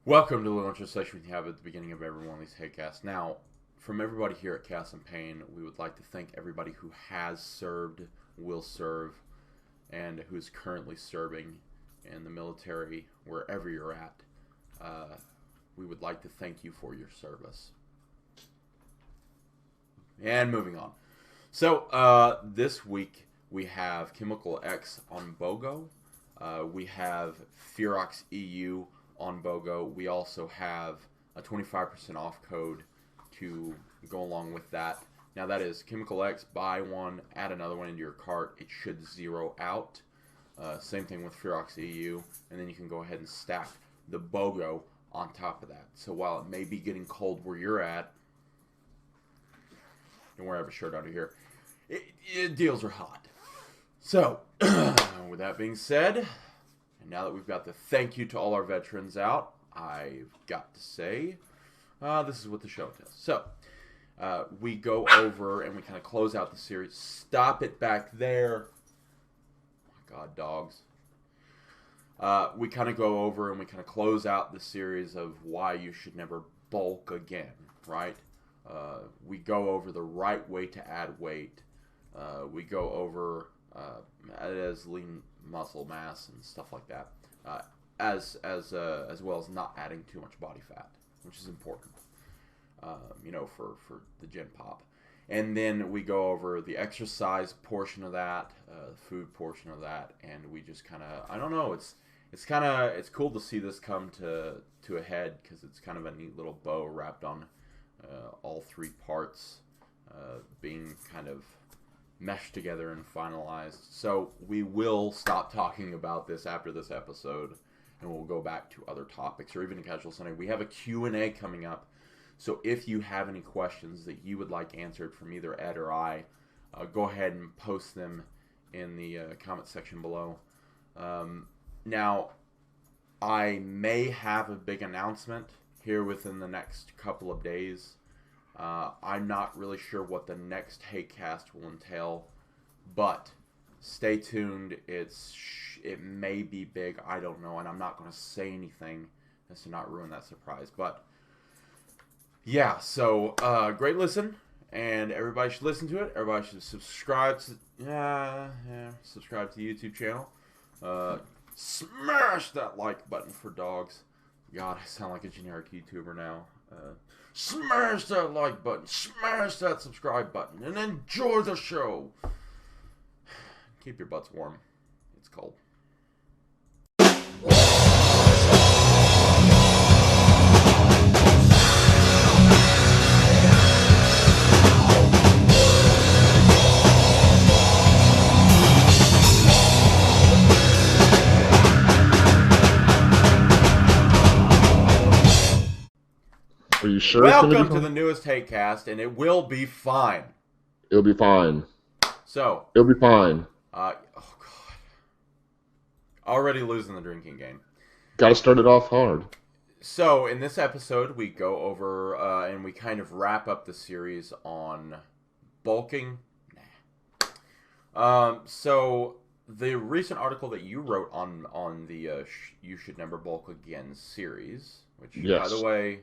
Welcome to the lunch session we have at the beginning of every one of these Hatecasts. Now, from everybody here at Cast and Pain, we would like to thank everybody who has served, will serve, and who's currently serving in the military, wherever you're at. We would like to thank you for your service. And moving on. So, this week we have Chemical X on BOGO. We have Ferox EU on BOGO. We also have a 25% off code to go along with that. Now that is Chemical X, buy one, add another one into your cart. It should zero out. Same thing with Ferox EU. And then you can go ahead and stack the BOGO on top of that. So while it may be getting cold where you're at, don't worry, I have a shirt under here, deals are hot. So, with that being said, and now that we've got the thank you to all our veterans out, I've got to say, this is what the show does. So, we go over and we kind of close out the series. Stop it back there. Oh my God, dogs. We kind of go over and we kind of close out the series of why you should never bulk again, right? We go over the right way to add weight. We go over as lean muscle mass and stuff like that, as well as not adding too much body fat, which is important, for the gym pop. And then we go over the exercise portion of that, food portion of that, and we just kind of, I don't know, it's cool to see this come to a head, because it's kind of a neat little bow wrapped on all three parts being kind of meshed together and finalized. So we will stop talking about this after this episode, and we'll go back to other topics, or even a casual Sunday. We have a Q&A coming up, so if you have any questions that you would like answered from either Ed or I, go ahead and post them in the comment section below. Now, I may have a big announcement here within the next couple of days. I'm not really sure what the next Hatecast will entail, but stay tuned. It may be big. I don't know, and I'm not going to say anything just to not ruin that surprise. But yeah, so great listen, and everybody should listen to it. Everybody should subscribe to subscribe to the YouTube channel. Smash that like button for dogs. God, I sound like a generic YouTuber now. Smash that like button, smash that subscribe button, and enjoy the show. Keep your butts warm. It's cold. Are you sure? Welcome to the newest Hatecast, and it will be fine. It'll be fine. So. It'll be fine. Oh, God. Already losing the drinking game. Gotta start it off hard. So, in this episode, we go over and we kind of wrap up the series on bulking. So, the recent article that you wrote on the You Should Never Bulk Again series, which, yes, by the way,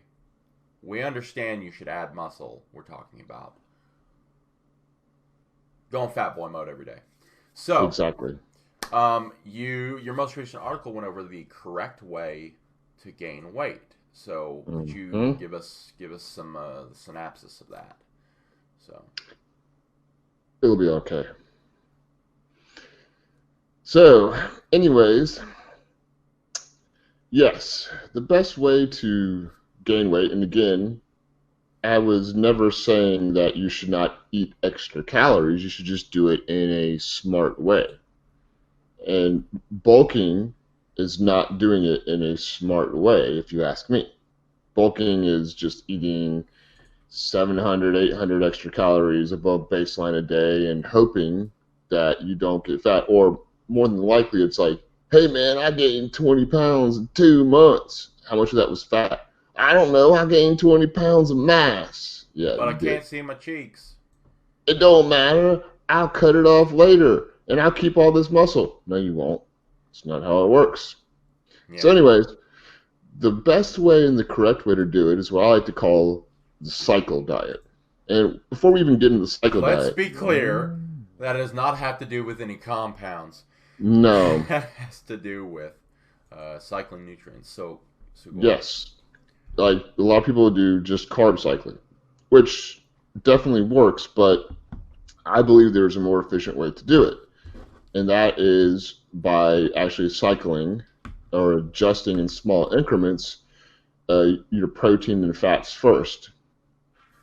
we understand you should add muscle. We're talking about going fat boy mode every day. So exactly. Your most recent article went over the correct way to gain weight. So would you give us some synopsis of that? So it'll be okay. So, anyways, yes, the best way to gain weight, and again, I was never saying that you should not eat extra calories. You should just do it in a smart way. And bulking is not doing it in a smart way, if you ask me. Bulking is just eating 700, 800 extra calories above baseline a day and hoping that you don't get fat. Or more than likely, it's like, hey man, I gained 20 pounds in 2 months. How much of that was fat? I don't know. I gained 20 pounds of mass. Yeah, but I can't see my cheeks. It don't matter. I'll cut it off later, and I'll keep all this muscle. No, you won't. It's not how it works. Yeah. So anyways, The best way and the correct way to do it is what I like to call the cycle diet. And before we even get into the cycle Let's diet, be clear, that does not have to do with any compounds. no, That has to do with cycling nutrients. So go on. yes, like a lot of people do just carb cycling, which definitely works, but I believe there's a more efficient way to do it. And that is by actually cycling or adjusting in small increments your protein and fats first.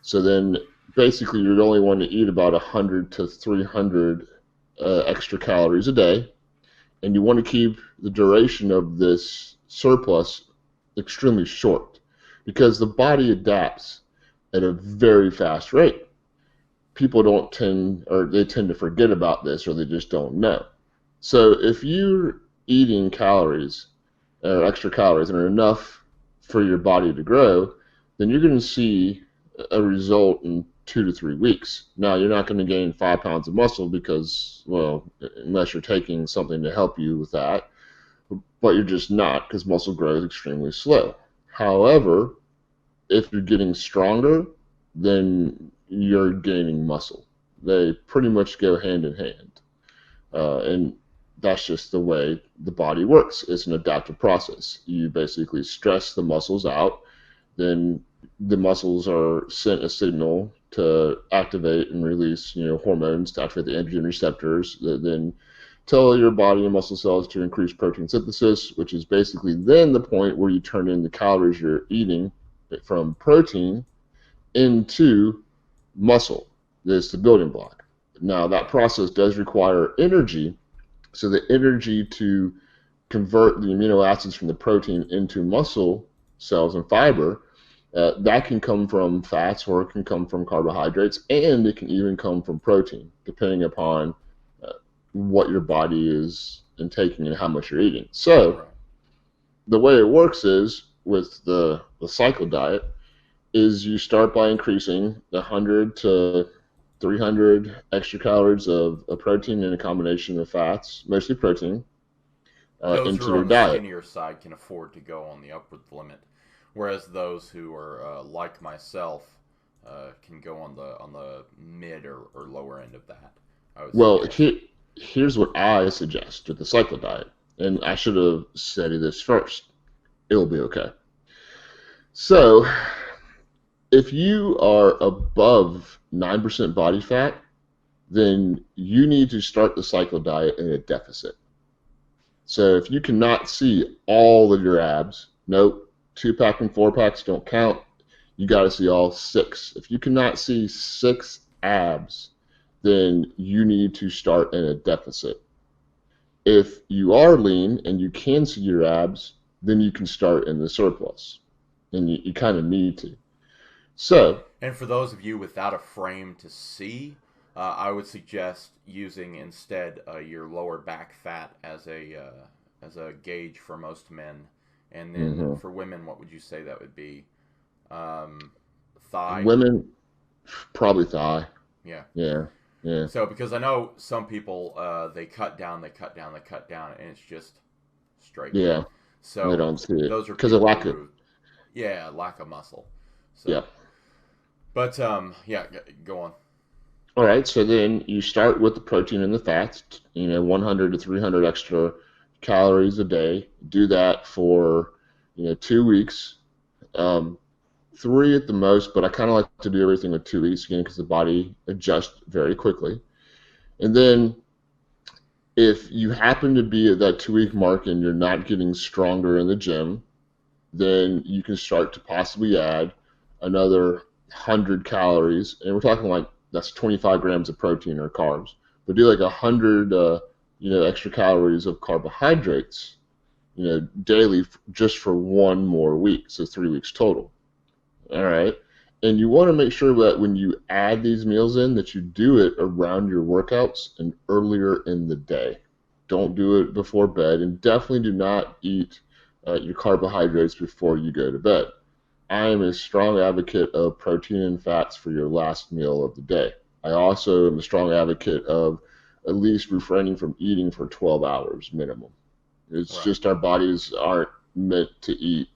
So then basically you'd only want to eat about 100 to 300 extra calories a day, and you want to keep the duration of this surplus extremely short because the body adapts at a very fast rate. People don't tend, or they tend to forget about this, or they just don't know. So if you're eating calories or extra calories and are enough for your body to grow, then you're going to see a result in 2 to 3 weeks. Now, you're not going to gain 5 pounds of muscle because, well, unless you're taking something to help you with that, but you're just not because muscle grows extremely slow. However, if you're getting stronger, then you're gaining muscle. They pretty much go hand in hand. And that's just the way the body works. It's an adaptive process. You basically stress the muscles out, then the muscles are sent a signal to activate and release, hormones to activate the androgen receptors that then tell your body and muscle cells to increase protein synthesis, which is basically then the point where you turn in the calories you're eating from protein into muscle. That's the building block. Now, that process does require energy, so the energy to convert the amino acids from the protein into muscle cells and fiber, that can come from fats or it can come from carbohydrates, and it can even come from protein, depending upon what your body is intaking and how much you're eating. So the way it works is with the cycle diet is you start by increasing the 100 to 300 extra calories of protein and a combination of fats, mostly protein, Those into who are their on the diet. skinnier side can afford to go on the upward limit, whereas those who are like myself can go on the mid or lower end of that. I would Well, suggest. here's what I suggest with the cycle diet, and I should have said this first. It'll be okay. So, if you are above 9% body fat, then you need to start the cycle diet in a deficit. So if you cannot see all of your abs, nope, 2-pack and 4-packs don't count. You got to see all 6. If you cannot see 6 abs, then you need to start in a deficit. If you are lean and you can see your abs, then you can start in the surplus. And you kind of need to. So, And for those of you without a frame to see, I would suggest using instead your lower back fat as a gauge for most men, and then for women, what would you say that would be? Thigh. Women, probably thigh. Yeah. Yeah. Yeah. So because I know some people they cut down, and it's just straight. Yeah. So They don't see it those are because of people lack of. who, yeah, lack of muscle. So, Yeah. But yeah, go on. All right. So then you start with the protein and the fats. 100 to 300 extra calories a day. Do that for 2 weeks. 3 at the most, but I kind of like to do everything with 2 weeks again because the body adjusts very quickly. And then if you happen to be at that 2-week mark and you're not getting stronger in the gym, then you can start to possibly add another 100 calories. And we're talking like that's 25 grams of protein or carbs. But do like 100 extra calories of carbohydrates daily just for 1 more week. So 3 weeks total. All right. And you want to make sure that when you add these meals in, that you do it around your workouts and earlier in the day. Don't do it before bed, and definitely do not eat your carbohydrates before you go to bed. I am a strong advocate of protein and fats for your last meal of the day. I also am a strong advocate of at least refraining from eating for 12 hours minimum. It's just our bodies aren't meant to eat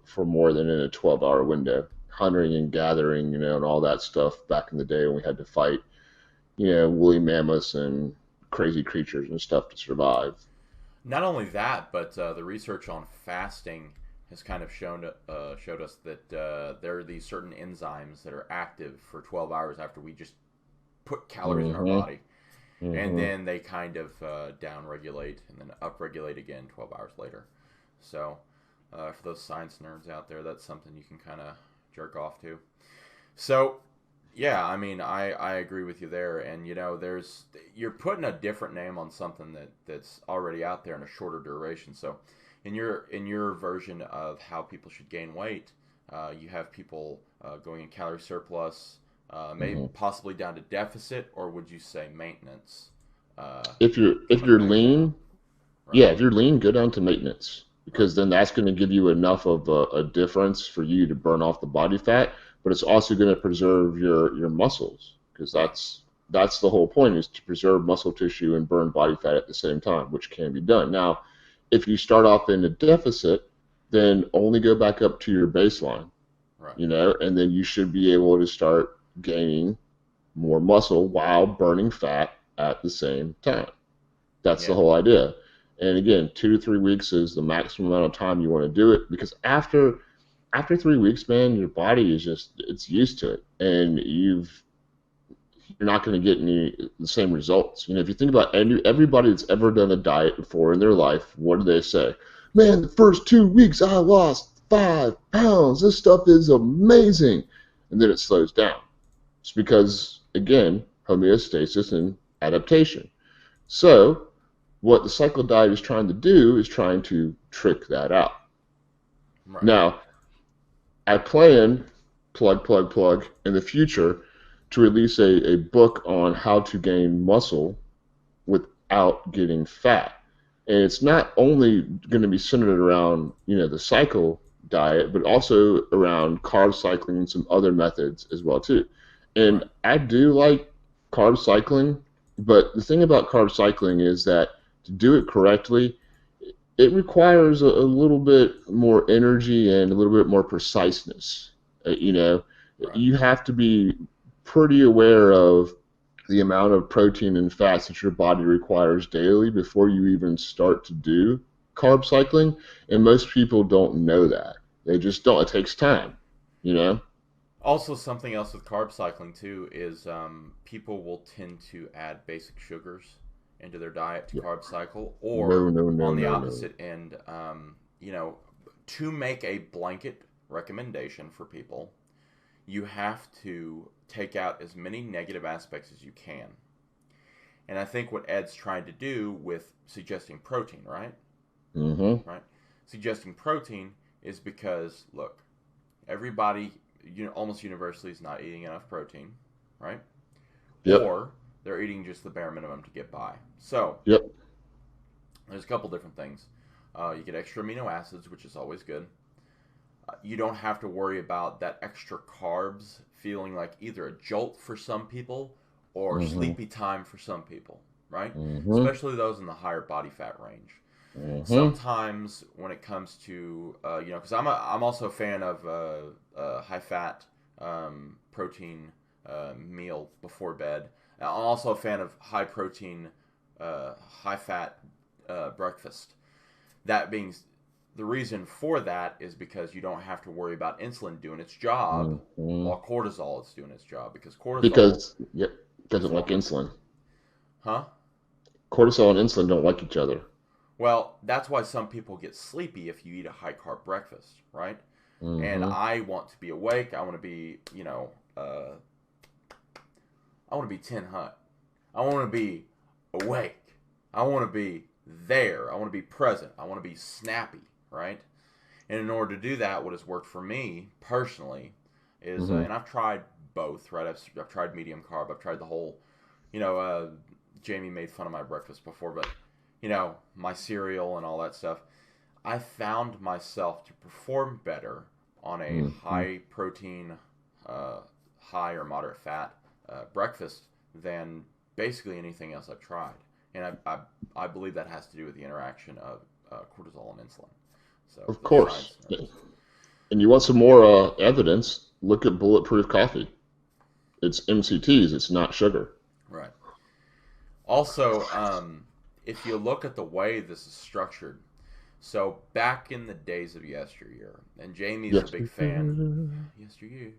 for more than in a 12-hour window. Hunting and gathering, and all that stuff back in the day when we had to fight, woolly mammoths and crazy creatures and stuff to survive. Not only that, but the research on fasting has kind of showed us that there are these certain enzymes that are active for 12 hours after we just put calories in our Mm-hmm. body, and Mm-hmm. then they kind of downregulate and then upregulate again 12 hours later. So for those science nerds out there, that's something you can kind of jerk off to. So yeah, I mean, I agree with you there, and you're putting a different name on something that's already out there in a shorter duration. So, in your version of how people should gain weight, you have people going in calorie surplus, maybe Mm-hmm. possibly down to deficit, or would you say maintenance, If coming you're back down, lean, yeah, right? if you're lean, go down to maintenance Right. because then that's going to give you enough of a difference for you to burn off the body fat, but it's also going to preserve your muscles because Right. that's the whole point is to preserve muscle tissue and burn body fat at the same time, which can be done. Now, if you start off in a deficit, then only go back up to your baseline, Right. and then you should be able to start gaining more muscle while burning fat at the same time. That's the Yeah. whole idea. And again, 2 to 3 weeks is the maximum amount of time you want to do it because after 3 weeks, man, your body is just it's used to it, and you're not going to get any the same results. If you think about everybody that's ever done a diet before in their life, what do they say? Man, the first 2 weeks I lost 5 pounds. This stuff is amazing, and then it slows down. It's because again, homeostasis and adaptation. So what the cycle diet is trying to do is trying to trick that out. Right. Now, I plan, plug, in the future to release a book on how to gain muscle without getting fat. And it's not only going to be centered around, the cycle diet, but also around carb cycling and some other methods as well too. And Right. I do like carb cycling, but the thing about carb cycling is that to do it correctly, it requires a little bit more energy and a little bit more preciseness. Right. You have to be pretty aware of the amount of protein and fats that your body requires daily before you even start to do carb cycling. And most people don't know that. They just don't. It takes time, you know? Also, something else with carb cycling too is people will tend to add basic sugars into their diet to Yeah. carb cycle, No, or no, no, on the no, no. opposite end, to make a blanket recommendation for people, you have to take out as many negative aspects as you can. And I think what Ed's trying to do with suggesting protein, right? Mm-hmm. Right? Suggesting protein is because, look, everybody, almost universally is not eating enough protein, right? Yep. Or they're eating just the bare minimum to get by. So Yep. there's a couple different things. You get extra amino acids, which is always good. You don't have to worry about that extra carbs feeling like either a jolt for some people or Mm-hmm. sleepy time for some people, right? Mm-hmm. Especially those in the higher body fat range. Mm-hmm. Sometimes when it comes to because I'm also a fan of high fat protein meal before bed. I'm also a fan of high protein high fat breakfast. That being the reason for that is because you don't have to worry about insulin doing its job Mm-hmm. while cortisol is doing its job, because cortisol, Because, yep, doesn't like well, insulin. huh? Cortisol and insulin don't like each other. Well, that's why some people get sleepy if you eat a high carb breakfast, right? And Mm-hmm. I want to be awake. I want to be, I want to be 10 hut. I want to be awake. I want to be there. I want to be present. I want to be snappy, right? And in order to do that, what has worked for me personally is, Mm-hmm. and I've tried both, right? I've tried medium carb. I've tried the whole, Jamie made fun of my breakfast before, but, my cereal and all that stuff. I found myself to perform better on a Mm-hmm. high protein, uh, high or moderate fat breakfast than basically anything else I've tried. And I believe that has to do with the interaction of cortisol and insulin. So Of for those course. science nerds. And you want some more evidence? Look at bulletproof coffee. It's MCTs. It's not sugar. Right. Also, if you look at the way this is structured, so back in the days of yesteryear, and Jamie's a Yes. big fan. Yesteryear.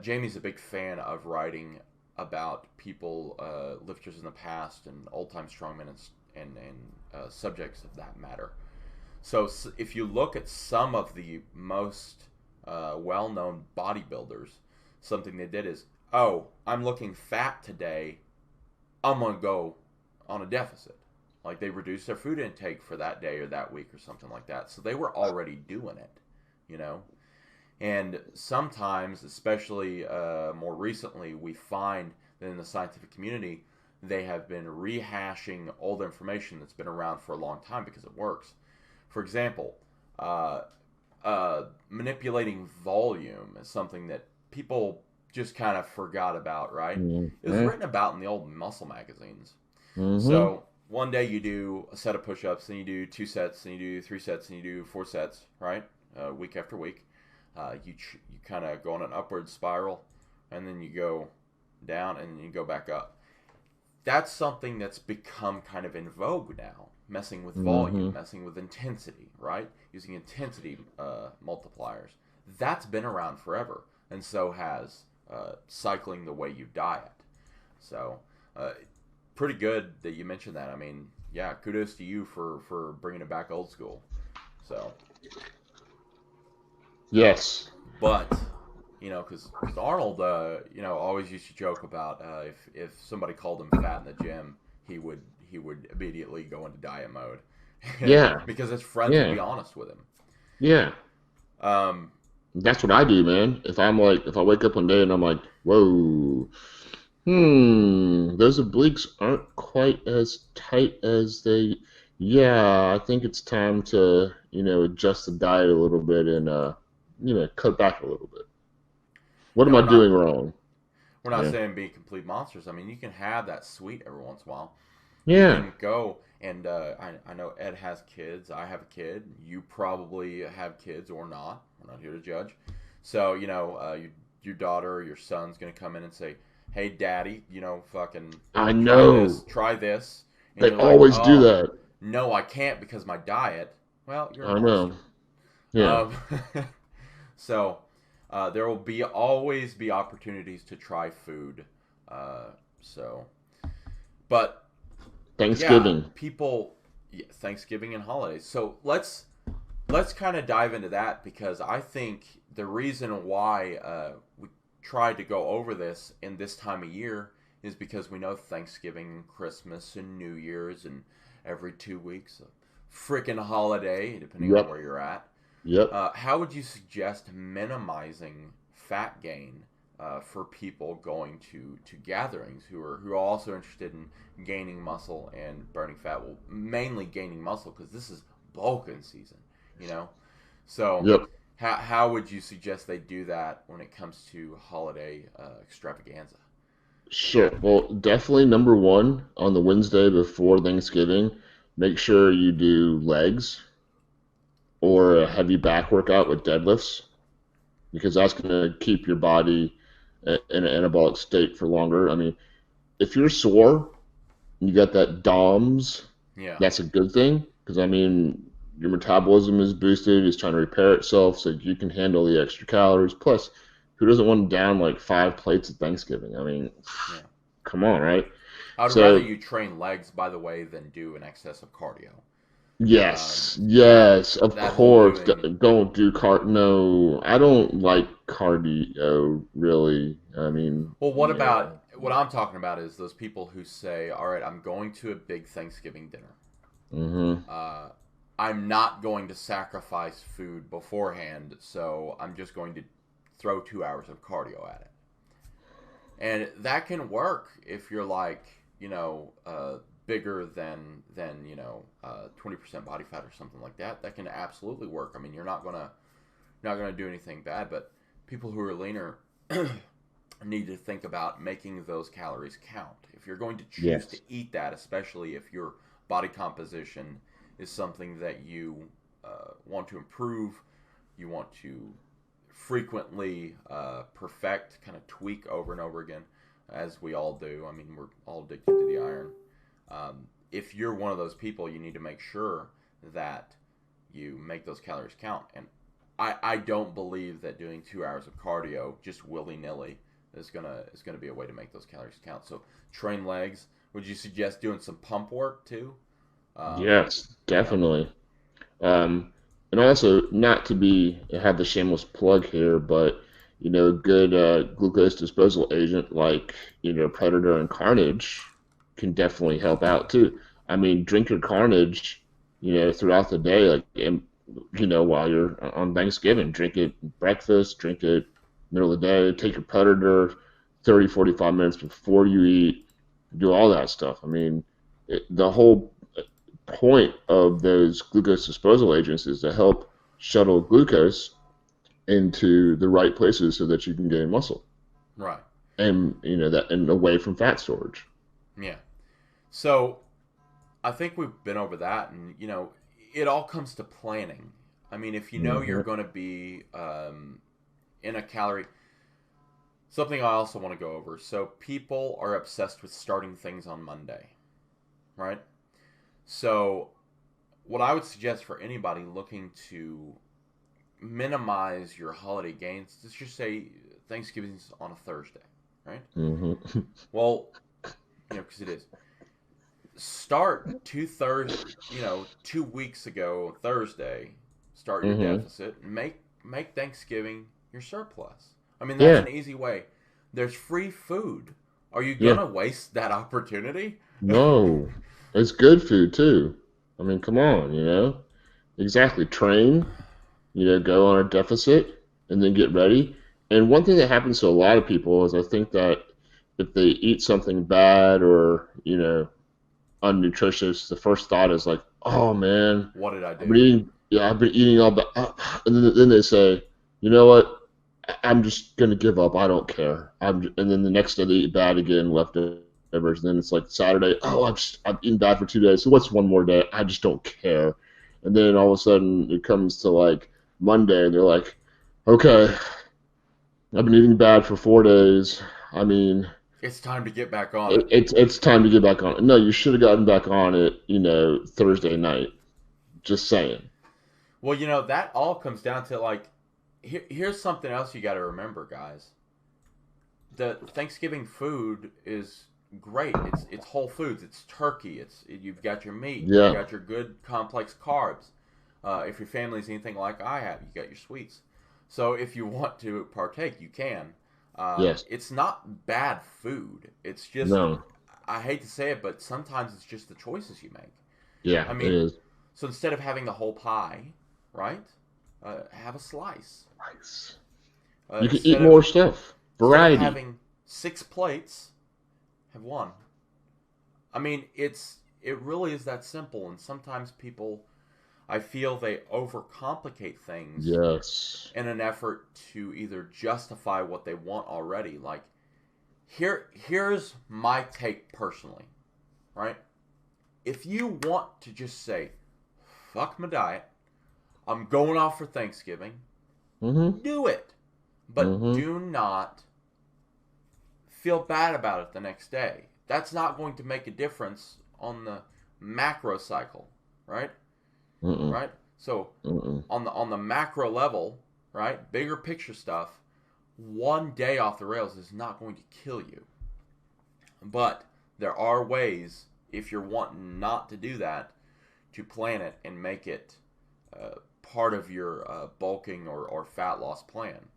Jamie's a big fan of writing about people, lifters in the past, and old-time strongmen and subjects of that matter. So if you look at some of the most well-known bodybuilders, something they did is, oh, I'm looking fat today, I'm going to go on a deficit. Like they reduced their food intake for that day or that week or something like that. So they were already doing it, you know? And sometimes, especially more recently, we find that in the scientific community, they have been rehashing old information that's been around for a long time because it works. For example, manipulating volume is something that people just kind of forgot about, right? It was written about in the old muscle magazines. So one day you do a set of push-ups, then you do 2 sets, then you do 3 sets, and you do 4 sets, right? Week after week. You kind of go on an upward spiral, and then you go down, and then you go back up. That's something that's become kind of in vogue now. Messing with volume, messing with intensity, right? Using intensity multipliers. That's been around forever, and so has cycling the way you diet. So, pretty good that you mentioned that. I mean, yeah, kudos to you for bringing it back old school. So, Yes. but because Arnold, always used to joke about if somebody called him fat in the gym, he would immediately go into diet mode. Yeah. Because his friends would Yeah. be honest with him. Yeah. Um, That's what I do, man. If I wake up one day and I'm like, whoa, those obliques aren't quite as tight as they. Yeah, I think it's time to, adjust the diet a little bit and, cut back a little bit. What yeah, am I doing wrong? we're not Yeah. saying be complete monsters. I mean, you can have that sweet every once in a while. You Yeah. can go and I know Ed has kids. I have a kid. You probably have kids or not. We're not here to judge. So your daughter or your son's gonna come in and say, "Hey, Daddy, fucking I try this, know. try this," and They you're like, always do "Oh, that. no, I can't because my diet." Well, you're a I know. monster. Yeah. Um, so there will always be opportunities to try food. Uh, so, but yeah, Thanksgiving. people, yeah, Thanksgiving and holidays. So let's kind of dive into that because I think the reason why we tried to go over this in this time of year is because we know Thanksgiving, Christmas, and New Year's, and every 2 weeks a freaking holiday, depending on Yep. where you're at. Yep. How would you suggest minimizing fat gain for people going to gatherings who are also interested in gaining muscle and burning fat? Well, mainly gaining muscle because this is bulking season, you know. So, Yep. how would you suggest they do that when it comes to holiday extravaganza? Sure. Well, definitely number one on the Wednesday before Thanksgiving, make sure you do legs or a heavy back workout with deadlifts because that's going to keep your body in an anabolic state for longer. I mean, if you're sore and you got that DOMS, Yeah. that's a good thing because, I mean, your metabolism is boosted, it's trying to repair itself so you can handle the extra calories. Plus, who doesn't want to down like 5 plates at Thanksgiving? I mean, Yeah. come on, right? I would rather So you train legs, by the way, than do an excess of cardio. yes, That yes, of that whole course. doing Don't do card. No, I don't like cardio, really. I mean, Well, what yeah. about what I'm talking about is those people who say, "All right, I'm going to a big Thanksgiving dinner. Mm-hmm. Uh, I'm not going to sacrifice food beforehand, so I'm just going to throw 2 hours of cardio at it." And that can work if you're like, bigger than 20% body fat or something like that. That can absolutely work. I mean, you're not gonna do anything bad, but people who are leaner need to think about making those calories count. If you're going to choose to Yes. eat that, especially if your body composition is something that you want to improve, you want to frequently perfect, kind of tweak over and over again, as we all do. I mean, we're all addicted to the iron. If you're one of those people, you need to make sure that you make those calories count. And I don't believe that doing 2 hours of cardio just willy nilly is gonna be a way to make those calories count. So train legs. Would you suggest doing some pump work too? Yes, You know, definitely. And also, not to be have the shameless plug here, but a good glucose disposal agent like Predator and Carnage can definitely help out too. I mean, drink your Carnage, throughout the day, like while you're on Thanksgiving, drink it breakfast, drink it middle of the day, take your Predator 30, 45 minutes before you eat, do all that stuff. I mean, the whole point of those glucose disposal agents is to help shuttle glucose into the right places so that you can gain muscle right. and that and away from fat storage. Yeah. So I think we've been over that, and it all comes to planning. I mean, if you know you're Hmm. going to be in a calorie, something I also want to go over. So people are obsessed with starting things on Monday, right? So what I would suggest for anybody looking to minimize your holiday gains, let's just say Thanksgiving's on a Thursday, right? Hmm. Well, because it is. Start 2 weeks ago Thursday. Start your Hmm. deficit and make Thanksgiving your surplus. I mean, that's Yeah, an easy way. There's free food. Are you yeah. gonna waste that opportunity? No, it's good food too. I mean, come on, exactly. Train, go on a deficit and then get ready. And one thing that happens to a lot of people is I think that if they eat something bad or unnutritious, the first thought is like, "Oh man, What did I I've been do? eating, yeah, I've been eating all the," and then they say, "You know what? I'm just gonna give up. I don't care." And then the next day they eat bad again, leftovers, and then it's like Saturday. Oh, I've eaten bad for 2 days. So what's one more day? I just don't care. And then all of a sudden it comes to like Monday, and they're like, "Okay, I've been eating bad for 4 days. I mean, It's time to get back on it. it's time to get back on it." No, you should have gotten back on it, Thursday night. Just saying. Well, that all comes down to like, here's something else you got to remember, guys. The Thanksgiving food is great. It's whole foods. It's turkey. You've got your meat. You've Yeah. got your good complex carbs. If your family's anything like I have, you got your sweets. So if you want to partake, you can. Yes. It's not bad food. It's just, No. I hate to say it, but sometimes it's just the choices you make. Yeah, I it mean, is. so instead of having the whole pie, right? Have a slice. Nice. Uh, You can eat instead of more stuff. instead of Variety. having 6 plates, have one. I mean, it really is that simple. And sometimes people, I feel they overcomplicate things Yes. in an effort to either justify what they want already. Like, here's my take personally, right? If you want to just say, fuck my diet, I'm going off for Thanksgiving, Mm-hmm. do it. But Mm-hmm. do not feel bad about it the next day. That's not going to make a difference on the macro cycle, right? Mm-mm. Right? So Mm-mm. on the macro level, right? Bigger picture stuff, one day off the rails is not going to kill you. But there are ways, if you're wanting not to do that, to plan it and make it part of your bulking or fat loss plan.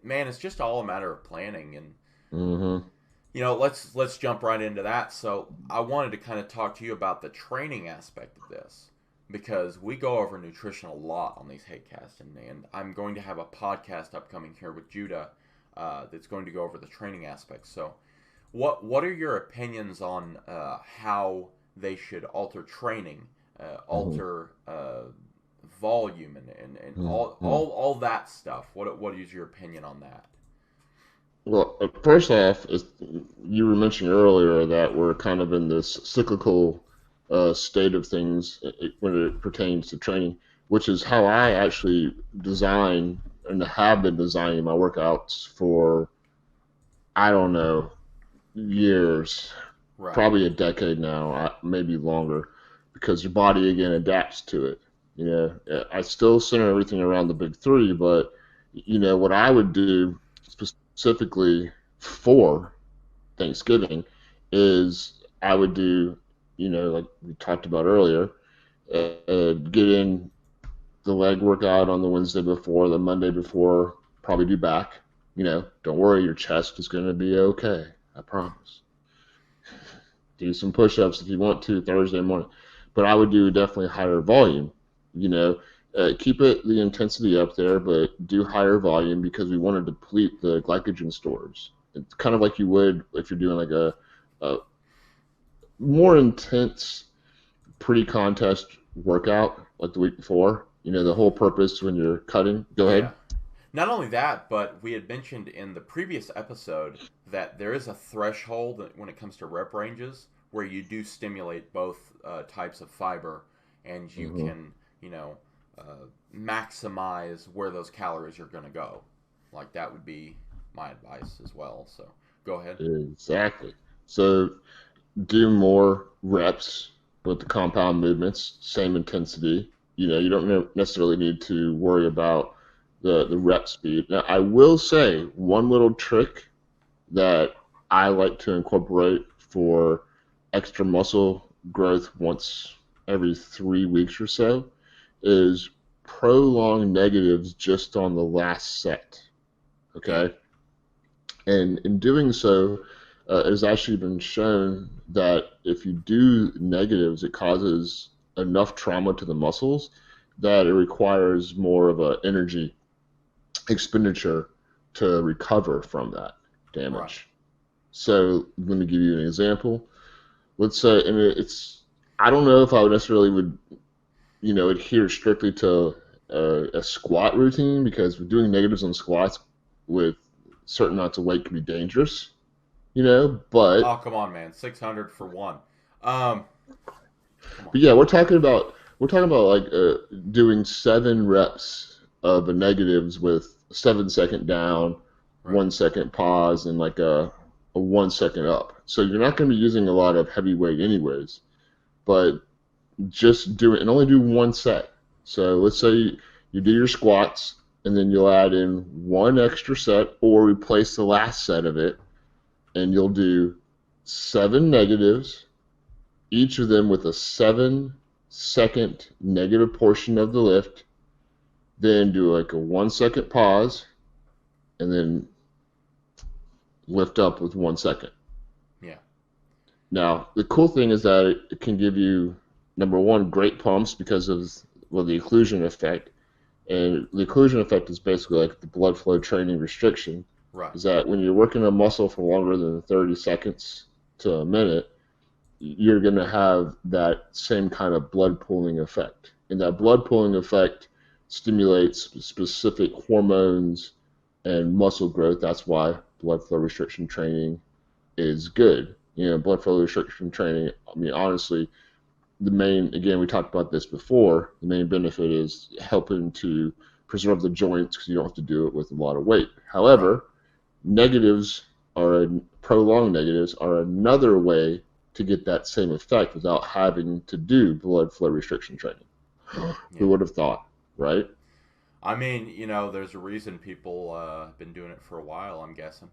Man, it's just all a matter of planning. And Mm-hmm. let's jump right into that. So I wanted to kind of talk to you about the training aspect of this, because we go over nutrition a lot on these Hatecasts, and I'm going to have a podcast upcoming here with Judah that's going to go over the training aspects. So what are your opinions on how they should alter training, Mm-hmm. alter volume, and all, Mm-hmm. all all that stuff? What is your opinion on that? Well, first off, you were mentioning earlier that we're kind of in this cyclical state of things when it pertains to training. which is how I actually design and have been designing my workouts for, I don't know, years, Right. probably a decade now, maybe longer, because your body again adapts to it. I still center everything around the big three, but what I would do specifically for Thanksgiving is I would do, like we talked about earlier, get in the leg workout on the Wednesday before, the Monday before, probably do back. Don't worry, your chest is going to be okay. I promise. Do some push-ups if you want to Thursday morning, but I would do definitely higher volume. You know, keep the intensity up there, but do higher volume because we want to deplete the glycogen stores. It's kind of like you would if you're doing like a more intense pre-contest workout like the week before. The whole purpose when you're cutting. Go Yeah. ahead. Not only that, but we had mentioned in the previous episode that there is a threshold when it comes to rep ranges where you do stimulate both types of fiber, and you Hmm. can, maximize where those calories are going to go. Like that would be my advice as well. So go ahead. Exactly. So do more reps with the compound movements, same intensity. You don't necessarily need to worry about the rep speed. Now, I will say one little trick that I like to incorporate for extra muscle growth once every 3 weeks or so is prolong negatives just on the last set. Hmm. Okay. And in doing so, it has actually been shown that if you do negatives, it causes enough trauma to the muscles that it requires more of an energy expenditure to recover from that Right. damage. So let me give you an example. Let's say, and I don't know if I would necessarily would, adhere strictly to a squat routine because doing negatives on squats with certain amounts of weight can be dangerous. Oh, But come on, man. 600 for one. Um, Come on. yeah, we're talking about like doing 7 reps of the negatives with 7 second down, Right. 1 second pause, and like a 1 second up. So you're not going to be using a lot of heavy weight anyways, but just do it and only do one set. So let's say you do your squats and then you'll add in one extra set or replace the last set of it, and you'll do 7 negatives, each of them with a 7 second negative portion of the lift, then do like a 1 second pause, and then lift up with 1 second. Yeah. Now, the cool thing is that it can give you, number one, great pumps because of the occlusion effect. And the occlusion effect is basically like the blood flow training restriction, Right. is that when you're working a muscle for longer than 30 seconds to a minute, you're going to have that same kind of blood pooling effect. And that Right. blood pooling effect stimulates specific hormones and muscle growth. That's why blood flow restriction training is good. Blood flow restriction training, I mean, honestly, again, we talked about this before, the main benefit is helping to preserve the joints because you don't have to do it with a lot of weight. Right. However, negatives prolonged negatives are another way to get that same effect without having to do blood flow restriction training. Who Yeah. would have thought, right? I mean, there's a reason people have been doing it for a while, I'm guessing.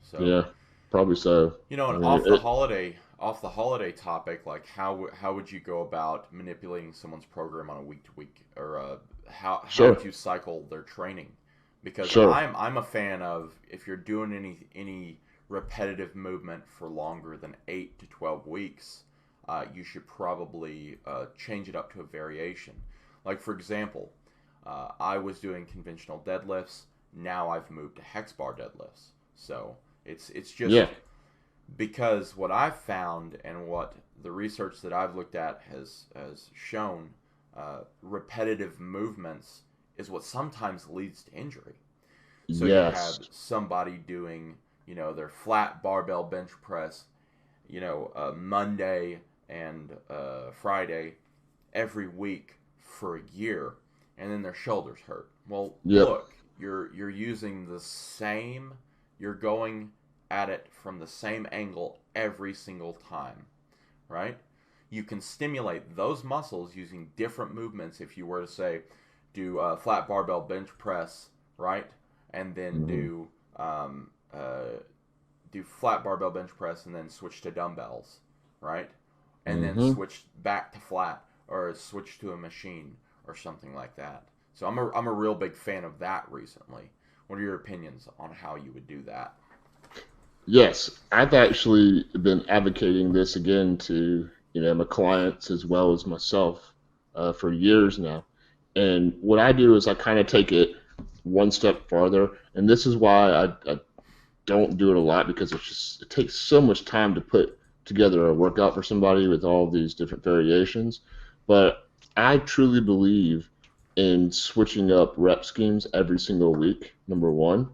So, Yeah, probably so. I and mean, off the holiday topic, like how would you go about manipulating someone's program on a week to week, or how would sure, you cycle their training? Because sure, I'm a fan of, if you're doing any repetitive movement for longer than 8 to 12 weeks, you should probably change it up to a variation. Like for example, I was doing conventional deadlifts. Now I've moved to hex bar deadlifts. So it's yeah, just because what I've found and what the research that I've looked at has shown, repetitive movements is what sometimes leads to injury. So you have yes, somebody doing, their flat barbell bench press, Monday and Friday every week for a year, and then their shoulders hurt. Well, Yep. look, you're using the same, you're going at it from the same angle every single time, right? You can stimulate those muscles using different movements. If you were to say, do a flat barbell bench press, right, and then do flat barbell bench press, and then switch to dumbbells, right, and then switch back to flat, or switch to a machine or something like that. So I'm a real big fan of that recently. What are your opinions on how you would do that? Yes, I've actually been advocating this again to my clients as well as myself for years now. And what I do is I kind of take it one step farther, and this is why I don't do it a lot, because it takes so much time to put together a workout for somebody with all these different variations. But I truly believe in switching up rep schemes every single week, number one,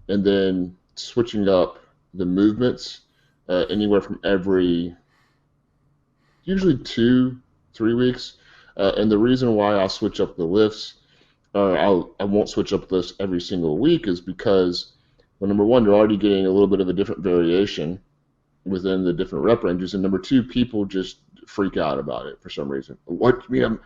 and then switching up the movements anywhere from every usually 2, 3 weeks. And the reason why I'll switch up the lifts, or I won't switch up lifts every single week, is because, well, number one, they're already getting a little bit of a different variation within the different rep ranges, and number two, people just freak out about it for some reason. What I mean,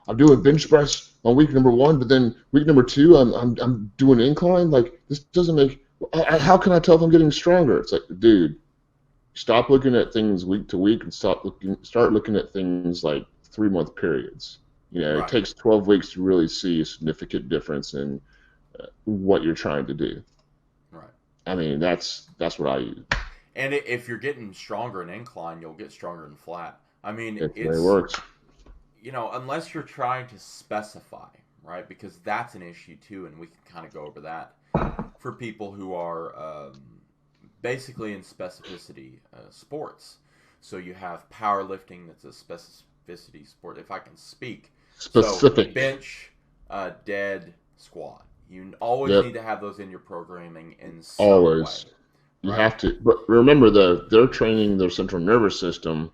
I'm doing bench press on week number one, but then week number two, I'm doing incline. Like, this doesn't make. How can I tell if I'm getting stronger? It's like, dude, stop looking at things week to week and start looking at things like 3 month periods. It Right. takes 12 weeks to really see a significant difference in what you're trying to do. Right. I mean, that's what I use. And if you're getting stronger in incline, you'll get stronger in flat. I mean, It really it's, works. unless you're trying to specify, right? Because that's an issue too, and we can kind of go over that for people who are basically in specificity sports. So you have powerlifting, that's a specificity sport, if I can speak. So Specific. bench, dead, squat. You always Yep. need to have those in your programming in some way, Always. You right? have to. But remember, though, they're training their central nervous system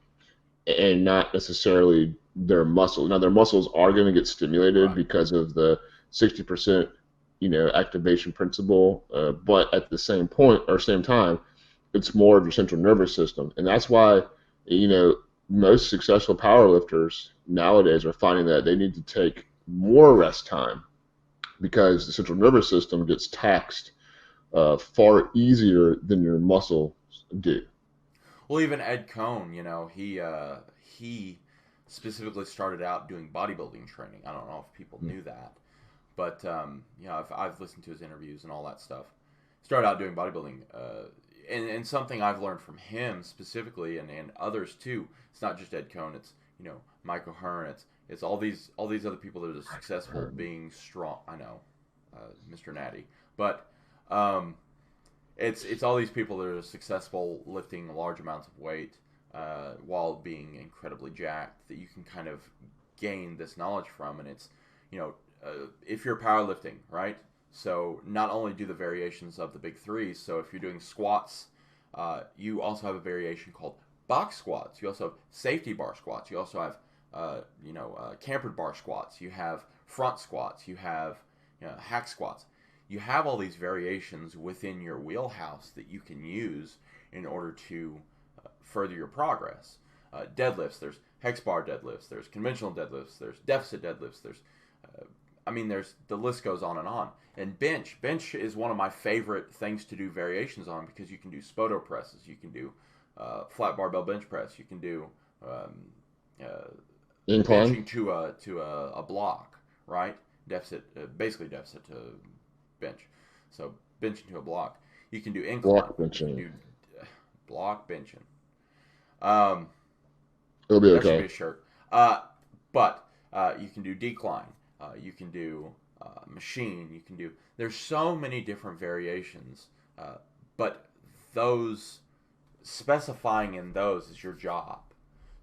and not necessarily their muscles. Now, their muscles are going to get stimulated Right. because of the 60%, activation principle. But at the same point or same time, it's more of your central nervous system, and that's why, you know, most successful powerlifters nowadays are finding that they need to take more rest time because the central nervous system gets taxed far easier than your muscles do. Well, even Ed Cohn, he specifically started out doing bodybuilding training. I don't know if people knew that, but I've listened to his interviews and all that stuff. Started out doing bodybuilding, and something I've learned from him specifically, and others too. It's not just Ed Cohn. It's Michael Hearn. It's all these other people that are successful being strong. I know, Mr. Natty, but um, it's all these people that are successful lifting large amounts of weight while being incredibly jacked, that you can kind of gain this knowledge from. And it's, if you're powerlifting, right? So not only do the variations of the big three, so if you're doing squats, you also have a variation called box squats. You also have safety bar squats. You also have, campered bar squats. You have front squats. You have, hack squats. You have all these variations within your wheelhouse that you can use in order to further your progress. Deadlifts, there's hex bar deadlifts, there's conventional deadlifts, there's deficit deadlifts, there's the list goes on and on. And bench is one of my favorite things to do variations on, because you can do spoto presses, you can do flat barbell bench press, you can do Incline. benching to a block, right? Basically deficit to bench. So benching to a block. You can do incline. Block You can benching. do block benching. It'll be That should be okay. a shirt. But you can do decline. You can do machine. You can do. There's so many different variations. But those specifying in those is your job.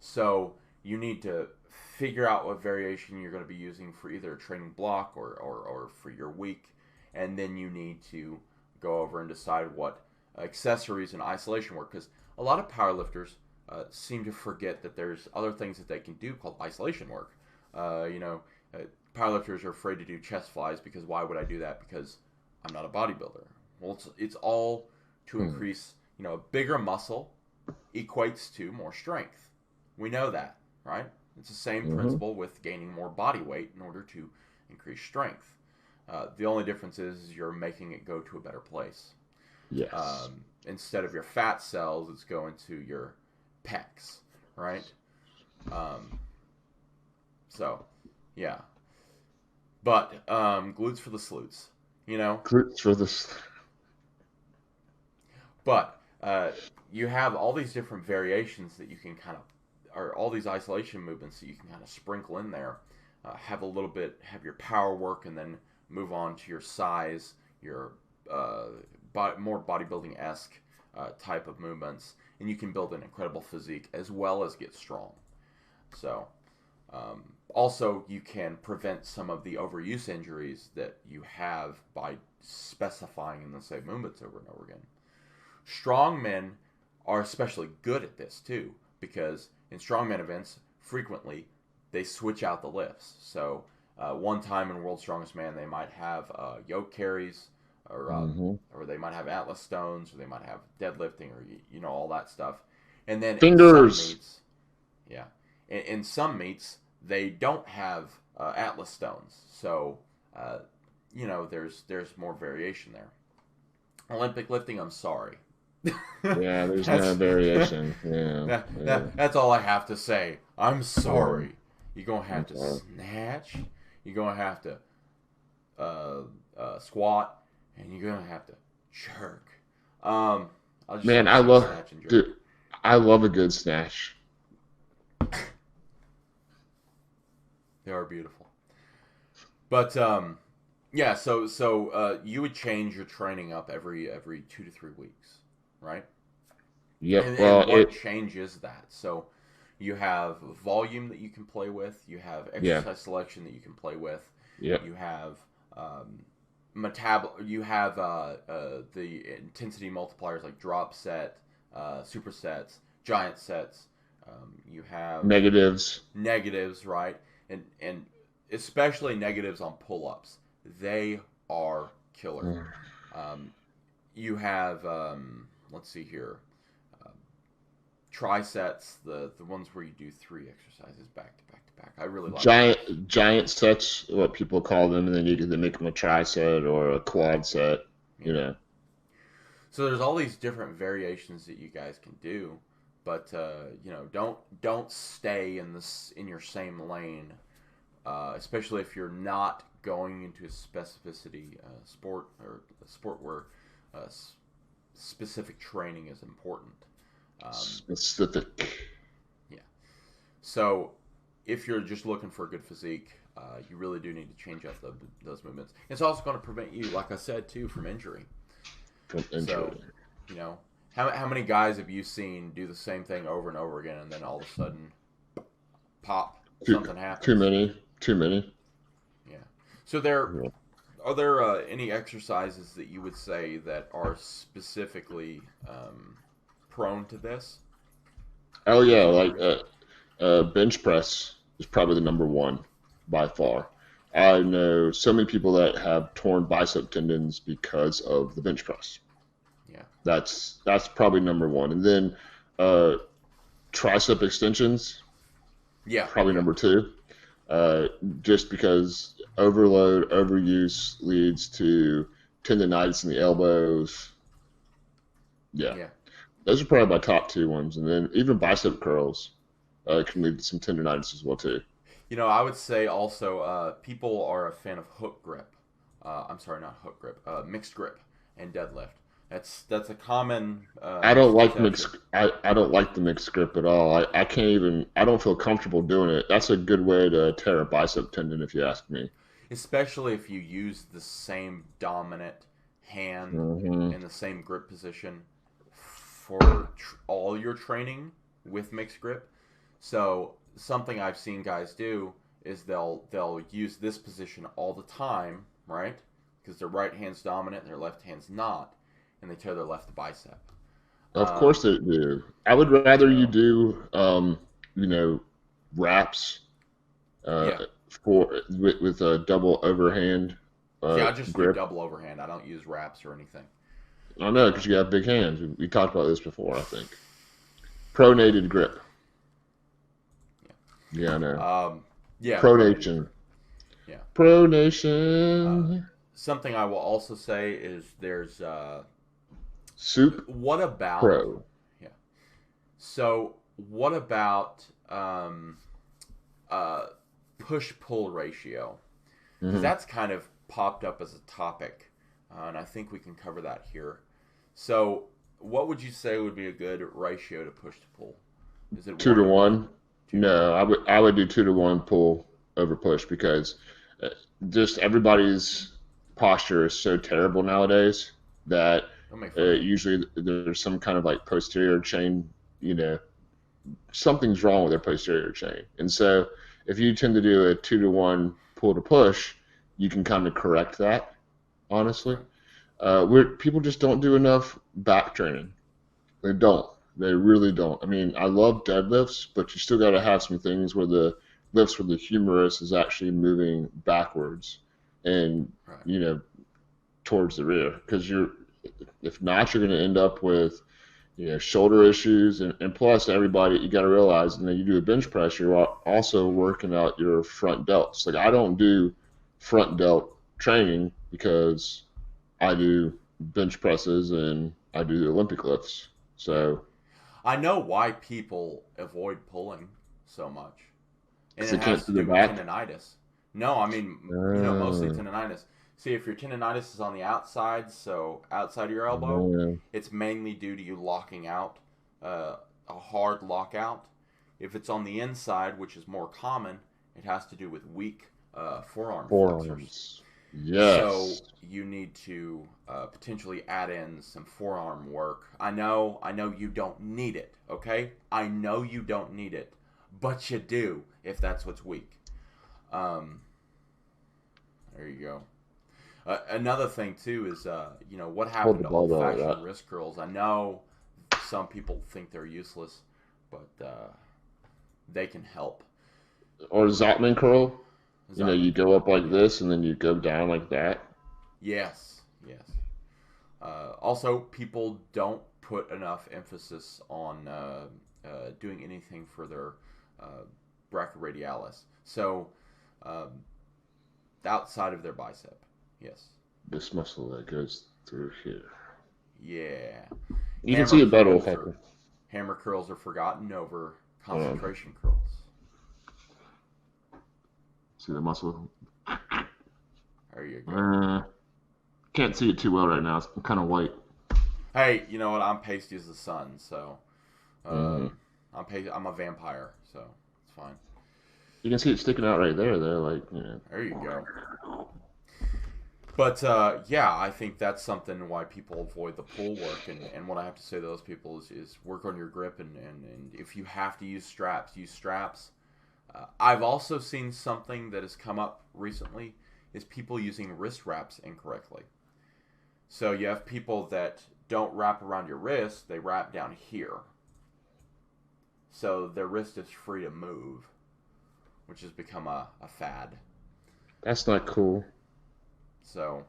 So you need to figure out what variation you're going to be using for either a training block or for your week, and then you need to go over and decide what accessories and isolation work, because a lot of powerlifters seem to forget that there's other things that they can do called isolation work. powerlifters are afraid to do chest flies because why would I do that? Because I'm not a bodybuilder. Well, it's all to increase, a bigger muscle equates to more strength. We know that, right? It's the same principle with gaining more body weight in order to increase strength. The only difference is you're making it go to a better place. Yes. Instead of your fat cells, it's going to your pecs, right? So, yeah. But glutes for the sleuts, Glutes for this. But you have all these different variations that you can or all these isolation movements that you can kind of sprinkle in there. Have your power work, and then move on to your size, your more bodybuilding-esque type of movements, and you can build an incredible physique as well as get strong. So, also you can prevent some of the overuse injuries that you have by specifying in the same movements over and over again. Strong men are especially good at this too, because in strongman events, frequently they switch out the lifts. So one time in World's Strongest Man, they might have yoke carries, or they might have Atlas stones, or they might have deadlifting, or all that stuff. And then fingers. In some meets they don't have Atlas stones, so there's more variation there. Olympic lifting, I'm sorry. Yeah, there's no variation. That's all I have to say. I'm sorry. You're going to have to snatch. You're going to have to squat. And you're going to have to jerk. Man, I love a good snatch. They are beautiful. But, yeah, so you would change your training up every 2 to 3 weeks. Right? Yep. And what changes that? So you have volume that you can play with. You have exercise selection that you can play with. Yep. You have You have the intensity multipliers like drop set, supersets, giant sets. You have negatives, right? And especially negatives on pull-ups. They are killer. You have let's see here. Trisets, the ones where you do 3 exercises back to back to back. I really like giant sets, what people call them, and then they make them a triset or a quad set. So there's all these different variations that you guys can do, but don't stay in your same lane, especially if you're not going into a specificity sport or a sport where specific training is important. Specific. Yeah. So if you're just looking for a good physique, you really do need to change up those movements. It's also going to prevent you, like I said, too, from injury. So, how many guys have you seen do the same thing over and over again, and then all of a sudden, pop, something happens? Too many. Yeah. So are there any exercises that you would say that are specifically prone to this? Oh yeah, like bench press is probably the number one by far. I know so many people that have torn bicep tendons because of the bench press. Yeah, that's probably number one, and then tricep extensions. Yeah, probably number 2. Just because overload, overuse leads to tendonitis in the elbows. Yeah. Those are probably my top 2 ones. And then even bicep curls can lead to some tendonitis as well, too. I would say also people are a fan of hook grip. I'm sorry, not hook grip. Mixed grip and deadlift. That's a common. I don't like mixed. I don't like the mixed grip at all. I can't even. I don't feel comfortable doing it. That's a good way to tear a bicep tendon, if you ask me. Especially if you use the same dominant hand in the same grip position for all your training with mixed grip. So something I've seen guys do is they'll use this position all the time, right? Because their right hand's dominant and their left hand's not. And they tear their left bicep. Of course they do. I would rather you do, wraps with a double overhand See, I just do grip. double overhand. I don't use wraps or anything. I know because you have big hands. We talked about this before, I think. Pronated grip. Yeah, I know. Yeah, pronated Pronation. grip. Yeah. Pronation. Something I will also say is there's Soup what about Pro. yeah. So what about uh, push-pull ratio? Because Hmm. that's kind of popped up as a topic, and I think we can cover that here. So, what would you say would be a good ratio to push to pull? Is it Two one to to one, one. 2 to 1? No, I would do 2 to 1 pull over push because uh, just everybody's posture is so terrible nowadays that Don't make fun of me. usually there's some kind of like posterior chain, you know, something's wrong with their posterior chain. And so if you tend to do a 2 to 1 pull to push, you can kind of correct that, honestly. Right. Where people just don't do enough back training. They don't. They really don't. I mean, I love deadlifts, but you still got to have some things where the lifts where the humerus is actually moving backwards and, Right. you know, towards the rear. Because if not, you're going to end up with, shoulder issues. And plus, everybody, you got to realize, you do a bench press, you're also working out your front delts. Like, I don't do front delt training because I do bench presses and I do the Olympic lifts. Yeah. So, I know why people avoid pulling so much, and because it they can't has to do the do with back. tendonitis. No, I mean, mostly Uh, tendonitis. See, if your tendonitis is on the outside, so outside of your elbow, uh, it's mainly due to you locking out, a hard lockout. If it's on the inside, which is more common, it has to do with weak forearm flexors. forearms. So Yes. you need to potentially add in some forearm work. I know you don't need it. Okay, I know you don't need it, but you do if that's what's weak. Um, there you go. Another thing too is what Hold happened the to barbell like old-fashioned that. wrist curls. I know some people think they're useless, but they can help. Or Zotman curl. You Zuckman go curl, up like yeah, this and then you go down like that. yes, yes. Also, people don't put enough emphasis on doing anything for their uh, brachioradialis. So, um, outside of their bicep. Yes. This muscle that goes through here. Yeah. You can see Hammer it better if curls I are can. hammer curls are forgotten over Um, concentration curls. see the muscle. There you go. Uh, can't see it too well right now. It's kind of white. Hey, you know what? I'm pasty as the sun, so Hmm. I'm a vampire, so it's fine. You can see it sticking out right there, though. There you go. But yeah, I think that's something why people avoid the pull work. And what I have to say to those people is work on your grip. And if you have to use straps, use straps. I've also seen something that has come up recently is people using wrist wraps incorrectly. So you have people that don't wrap around your wrist, they wrap down here. So their wrist is free to move, which has become a fad. That's not cool. So,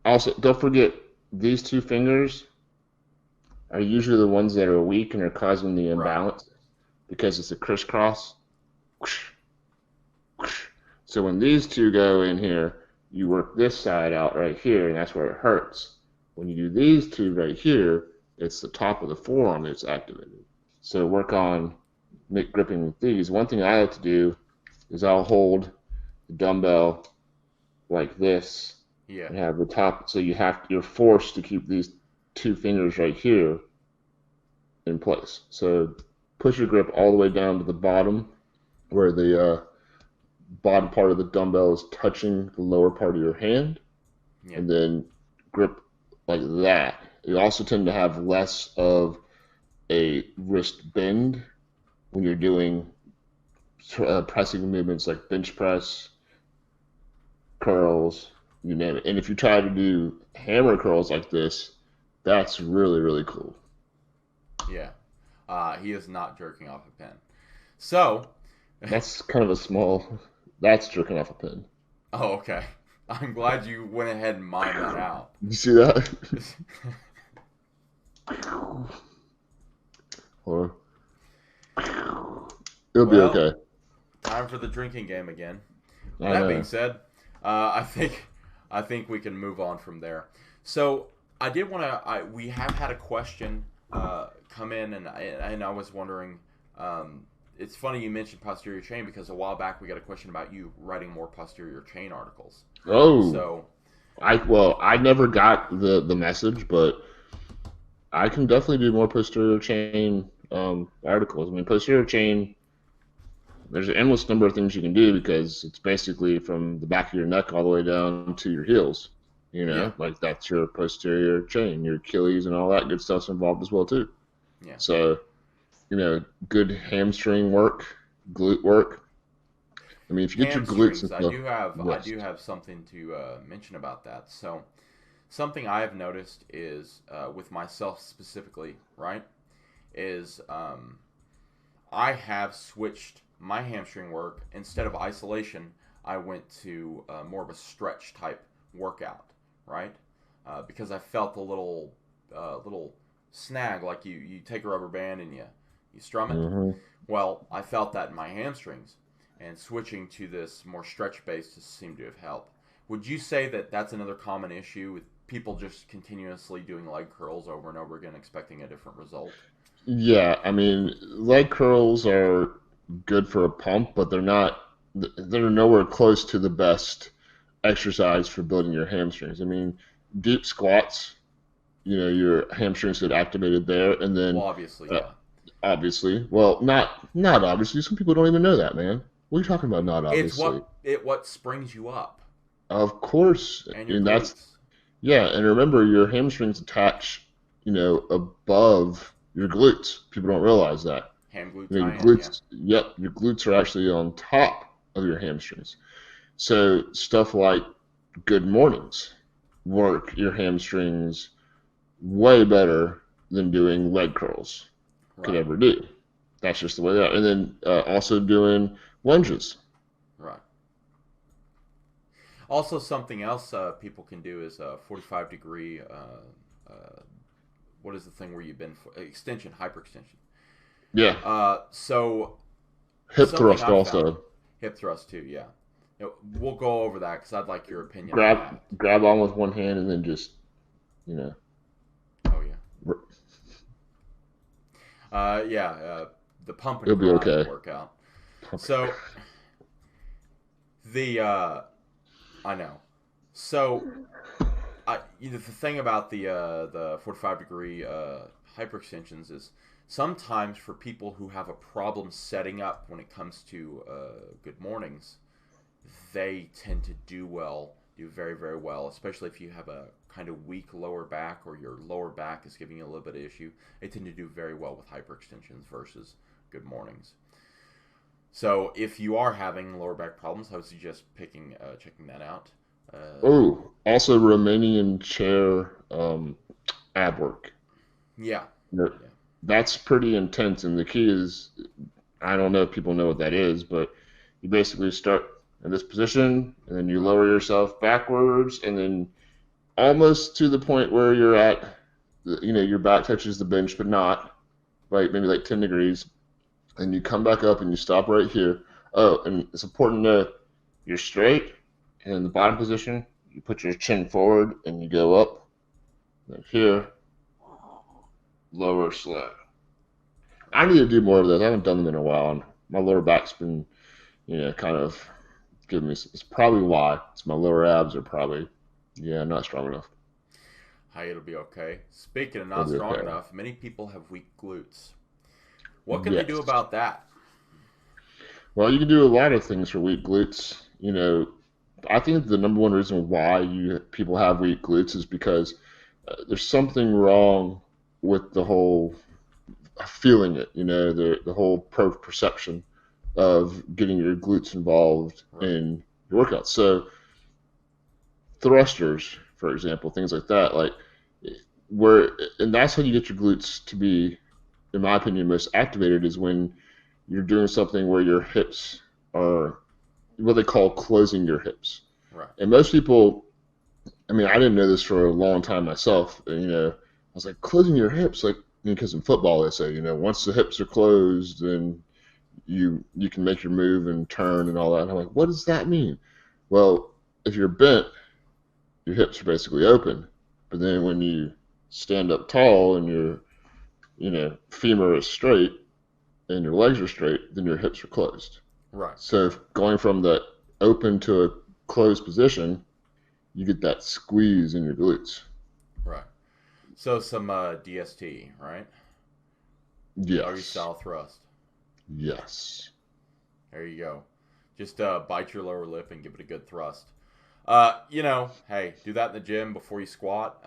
Also, don't forget these two fingers are usually the ones that are weak and are causing the right. imbalance because it's a crisscross. So when these two go in here, you work this side out right here, and that's where it hurts. When you do these two right here, it's the top of the forearm that's activated. So work on gripping with these. One thing I like to do is I'll hold the dumbbell like this Yeah. and have the top. So you're forced to keep these two fingers right here in place. So push your grip all the way down to the bottom where the bottom part of the dumbbell is touching the lower part of your hand, Yeah. and then grip like that. You also tend to have less of a wrist bend when you're doing pressing movements like bench press, curls, you name it. And if you try to do hammer curls like this, that's really, really cool. Yeah. He is not jerking off a pen. So, That's kind of a small That's jerking off a pin. Oh, okay. I'm glad you went ahead and mined that out. You see that? Or it'll be Well, okay. time for the drinking game again. With I that being know. said, I think we can move on from there. So I did want to. We have had a question come in, and I was wondering. It's funny you mentioned posterior chain because a while back we got a question about you writing more posterior chain articles. Oh, So I never got the message, but I can definitely do more posterior chain articles. I mean, posterior chain. There's an endless number of things you can do because it's basically from the back of your neck all the way down to your heels. yeah, Like that's your posterior chain, your Achilles, and all that good stuff's involved as well too. yeah. So, good hamstring work, glute work. I mean, if you get your glutes Hamstrings. and I stuff, do have I yes. do have something to mention about that. So something I have noticed is with myself specifically, right? Is I have switched my hamstring work instead of isolation. I went to more of a stretch type workout, right? Because I felt a little snag, like you take a rubber band and you strum it. Hmm. Well, I felt that in my hamstrings, and switching to this more stretch based just seemed to have helped. Would you say that that's another common issue with people just continuously doing leg curls over and over again, expecting a different result? Yeah, I mean, leg curls are good for a pump, but they're nowhere close to the best exercise for building your hamstrings. I mean, deep squats, your hamstrings get activated there, and Well, then obviously, uh, yeah. obviously, well, not obviously. Some people don't even know that, man. What are you talking about? Not It's obviously. what springs you up Of course, and your and that's glutes. yeah. And remember, your hamstrings attach, above your glutes. People don't realize that. Ham glute Your tie in, yeah. glutes. Yep, your glutes are actually on top of your hamstrings. So stuff like good mornings work your hamstrings way better than doing leg curls could Right, ever do. That's just the way they are. And then also doing lunges. right. Also, something else people can do is a 45-degree. What is the thing where you bend extension, hyperextension? Yeah, So hip something thrust I've found, also. hip thrust too, yeah. We'll go over that because I'd like your opinion on Grab that. grab on with one hand and then just you know. Oh yeah, r- yeah. The pump and It'll be grind okay. workout. So the I know. So the thing about the 45-degree hyperextensions is sometimes for people who have a problem setting up when it comes to good mornings, they tend to do very very well, especially if you have a kind of weak lower back or your lower back is giving you a little bit of issue. They tend to do very well with hyperextensions versus good mornings. So if you are having lower back problems, I would suggest checking that out. Uh, Oh, also Romanian chair ab work. yeah, No, yeah. that's pretty intense, and the key is I don't know if people know what that is, but you basically start in this position, and then you lower yourself backwards, and then almost to the point where you're at, your back touches the bench, but not, like maybe like 10 degrees, and you come back up and you stop right here. Oh, and it's important to know you're straight, and in the bottom position, you put your chin forward and you go up. Then here, Right, lower slow. I right. need to do more of those. I haven't done them in a while, and my lower back's been, kind of giving me. It's probably why. It's my lower abs are probably, yeah, not strong enough. Hi, it'll be okay. Speaking of It'll not be strong okay. enough, many people have weak glutes. What can they do Yes. about that? Well, you can do a lot of things for weak glutes. I think the number one reason why you people have weak glutes is because there's something wrong with the whole feeling it. The whole perception of getting your glutes involved Right. in your workouts. So thrusters, for example, things like that, like where, and that's how you get your glutes to be, in my opinion, most activated is when you're doing something where your hips are what they call closing your hips. Right. And most people, I mean, I didn't know this for a long time myself. I was like, closing your hips, like, because in football they say, once the hips are closed, then you can make your move and turn and all that. And I'm like, what does that mean? Well, if you're bent, your hips are basically open. But then when you stand up tall and your femur is straight and your legs are straight, then your hips are closed. Right. So going from the open to a closed position, you get that squeeze in your glutes. Right. So some DST, right? Yes. Doggy style thrust. Yes. There you go. Just bite your lower lip and give it a good thrust. Hey, do that in the gym before you squat.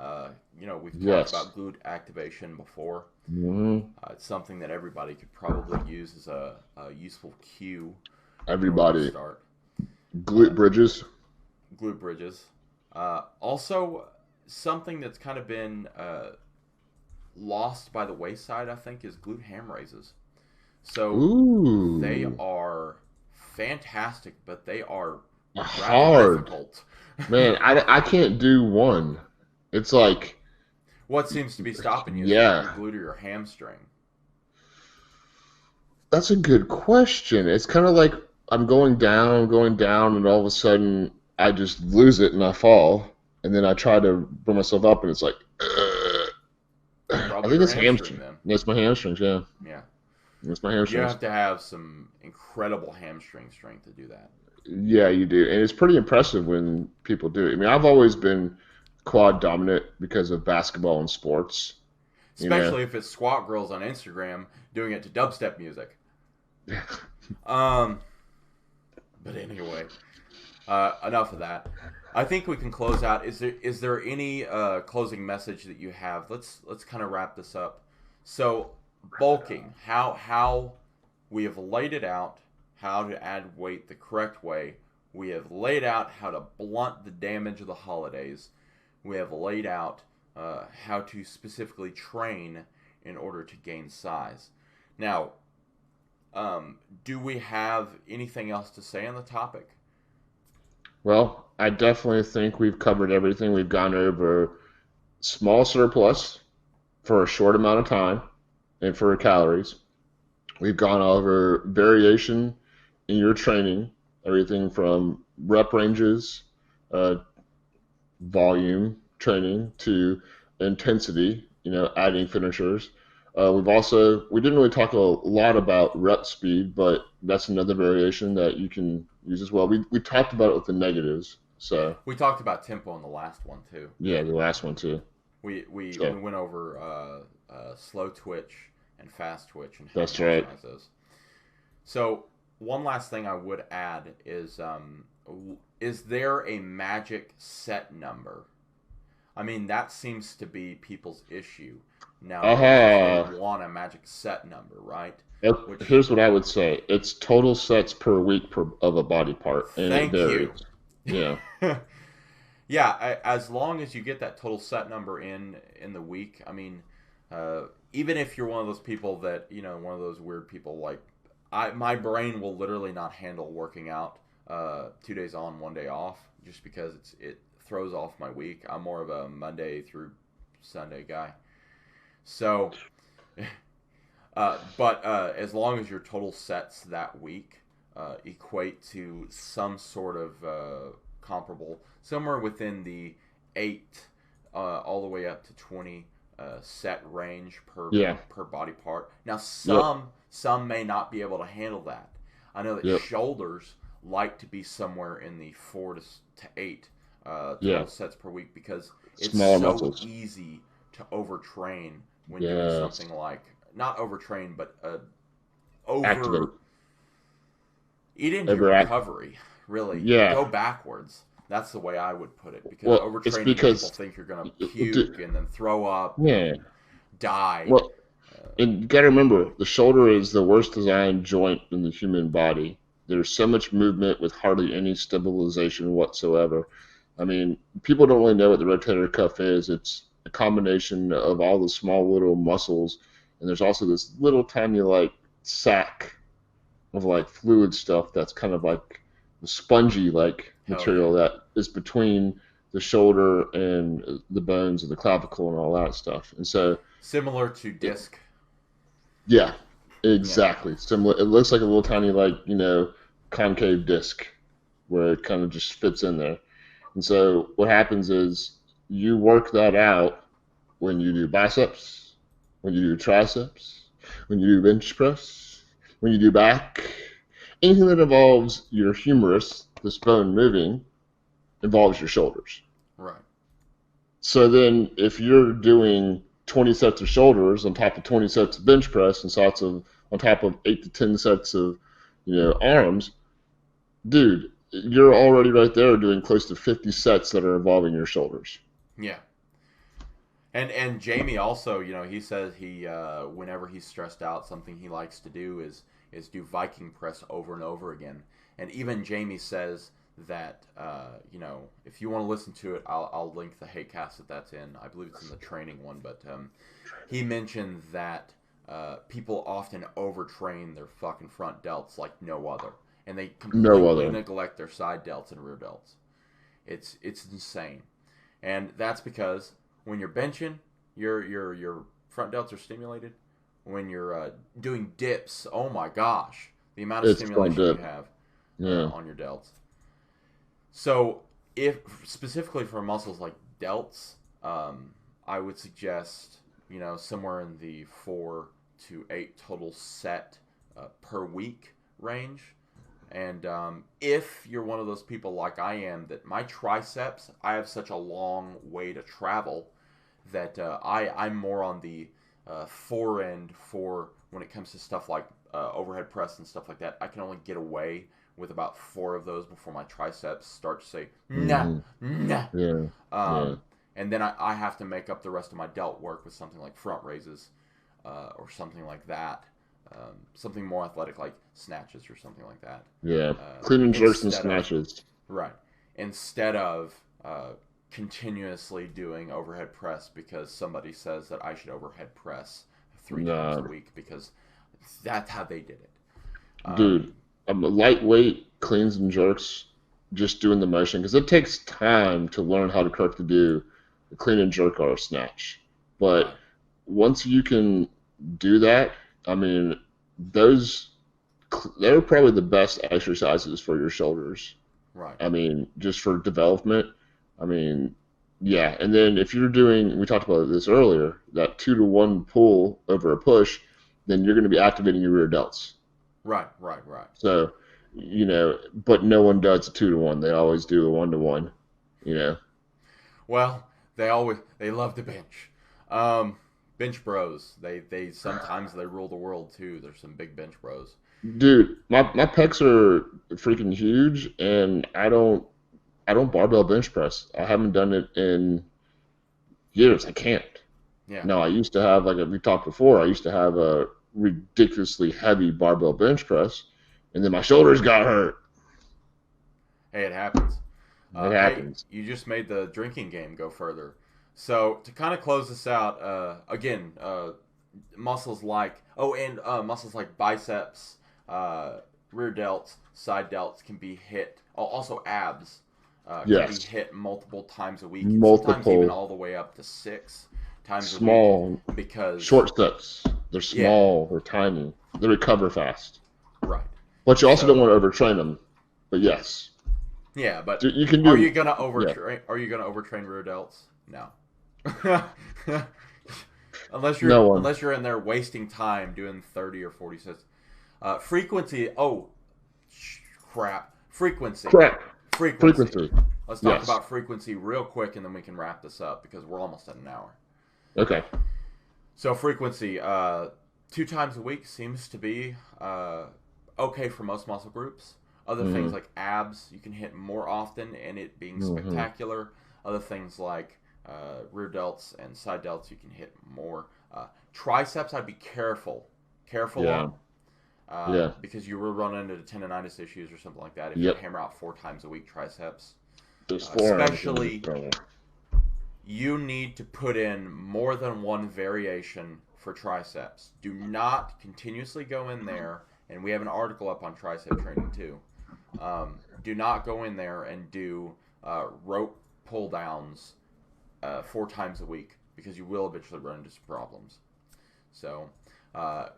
We've Yes. talked about glute activation before. Mm-hmm. It's something that everybody could probably use as a useful cue. Everybody. Start. Glute bridges. Glute bridges. Also, something that's kind of been lost by the wayside, I think, is glute ham raises. So Ooh. they are fantastic, but they are hard. Difficult. Man, I can't do one. It's like, what seems to be stopping you? Yeah. Is your glute or your hamstring? That's a good question. It's kind of like I'm going down, and all of a sudden I just lose it and I fall, and then I try to bring myself up, and it's like, I think it's hamstring. Then. That's my hamstrings. Yeah. Yeah. It's my hamstrings. You have to have some incredible hamstring strength to do that. Yeah, you do, and it's pretty impressive when people do it. I mean, I've always been quad dominant because of basketball and sports. Especially if it's squat girls on Instagram doing it to dubstep music. But anyway, enough of that. I think we can close out. Is there any closing message that you have? Let's kind of wrap this up. So, bulking, how we have laid it out, how to add weight the correct way. We have laid out how to blunt the damage of the holidays. We have laid out how to specifically train in order to gain size. Now, do we have anything else to say on the topic? Well, I definitely think we've covered everything. We've gone over small surplus for a short amount of time and for calories. We've gone over variation in your training, everything from rep ranges, volume training to intensity, adding finishers. We didn't really talk a lot about rep speed, but that's another variation that you can use as well. We talked about it with the negatives. So we talked about tempo in the last one too. Yeah, the last one too. We went over slow twitch and fast twitch and how That's to right. maximize those. So one last thing I would add is there a magic set number? I mean, that seems to be people's issue. Now, they want a magic set number, right? Here's what I would say. It's total sets per week of a body part. And Thank you. Yeah. Yeah, as long as you get that total set number in the week, I mean, even if you're one of those people that, one of those weird people, like, my brain will literally not handle working out 2 days on, 1 day off, just because it throws off my week. I'm more of a Monday through Sunday guy. So, but as long as your total sets that week equate to some sort of comparable, somewhere within the 8 all the way up to 20 set range per body part. Now, some may not be able to handle that. I know that shoulders like to be somewhere in the 4 to 8 total sets per week because it's Small so muscles. easy to overtrain when doing something like, not overtrain, but Activate. eat into recovery, really. Yeah. Go backwards. That's the way I would put it. Because overtraining, people think you're going to puke and then throw up and die. Well, and you got to remember, the shoulder is the worst designed joint in the human body. There's so much movement with hardly any stabilization whatsoever. I mean, people don't really know what the rotator cuff is. It's a combination of all the small little muscles, and there's also this little tiny sack of fluid stuff that's kind of like spongy like Hell material yeah. that is between the shoulder and the bones of the clavicle and all that stuff. And so, Similar to it, disc. yeah, Yeah. exactly. Similar. It looks like a little tiny, like, concave disc where it kind of just fits in there. And so what happens is you work that out when you do biceps, when you do triceps, when you do bench press, when you do back. Anything that involves your humerus, this bone moving, involves your shoulders. Right. So then if you're doing 20 sets of shoulders on top of 20 sets of bench press and on top of 8 to 10 sets of, arms, dude, you're already right there doing close to 50 sets that are involving your shoulders. Yeah. And Jamie also, he says whenever he's stressed out, something he likes to do is do Viking press over and over again. And even Jamie says that if you want to listen to it, I'll link the Hatecast that's in. I believe it's in the training one, but he mentioned that people often overtrain their fucking front delts like no other, and they No completely other. neglect their side delts and rear delts. It's insane, and that's because when you're benching, your front delts are stimulated. When you're doing dips, oh my gosh, the amount of It's front stimulation you dip. have Yeah. on your delts. So, if specifically for muscles like delts, I would suggest somewhere in the 4 to 8 total set per week range. And if you're one of those people like I am, that my triceps, I have such a long way to travel that I'm more on the fore end for when it comes to stuff like overhead press and stuff like that. I can only get away with about 4 of those before my triceps start to say, nah, Hmm. nah. Yeah. Yeah. And then I have to make up the rest of my delt work with something like front raises or something like that. Something more athletic like snatches or something like that. Yeah. Clean and jerks and Instead of snatches. Right. Instead of continuously doing overhead press because somebody says that I should overhead press 3 times a Nah. week because that's how they did it. Dude, Um, I'm a lightweight cleans and jerks just doing the motion because it takes time to learn how to correctly do a clean and jerk or a snatch. But right. once you can do that, I mean, those they're probably the best exercises for your shoulders. Right. I mean, just for development. I mean, yeah. And then if you're doing, we talked about this earlier, that 2-to-1 pull over a push, then you're going to be activating your rear delts. Right. Right. Right. So, but no one does a 2-to-1. They always do a 1-to-1. You know, Well, they love to bench. Bench bros. They sometimes they rule the world too. There's some big bench bros. dude, my pecs are freaking huge, and I don't barbell bench press. I haven't done it in years. I can't. Yeah. No, I used to have, like we talked before, I used to have a ridiculously heavy barbell bench press, and then my shoulders got hurt. Hey, it happens. It Hey, happens. you just made the drinking game go further. So to kind of close this out, again, muscles like muscles like biceps, rear delts, side delts can be hit. Also abs can be Yes. hit multiple times a week, and sometimes even Multiple all the way up to 6 times a week, small because short sets. They're yeah, small, they're tiny, they recover fast. right. But you also don't So want to overtrain them. But yes, yeah, but you can are do. you gonna Yeah, overtrain? Are you gonna overtrain rear delts? No. unless you're no one. unless you're in there wasting time doing 30 or 40 sets. Frequency. Oh, crap. Frequency. Correct. Frequency. Frequency. Let's talk Yes. about frequency real quick, and then we can wrap this up because we're almost at an hour. Okay. So frequency, 2 times a week seems to be okay for most muscle groups. Other things Hmm. like abs, you can hit more often, and it being Hmm. spectacular. Other things like rear delts and side delts, you can hit more. Triceps, I'd be careful Yeah. on, Yeah. because you will run into tendonitis issues or something like that if you Yep. hammer out 4 times a week triceps. Those forearms in Especially, trouble. you need to put in more than one variation for triceps. Do not continuously go in there, and we have an article up on tricep training too. Do not go in there and do rope pull downs 4 times a week, because you will eventually run into some problems. So,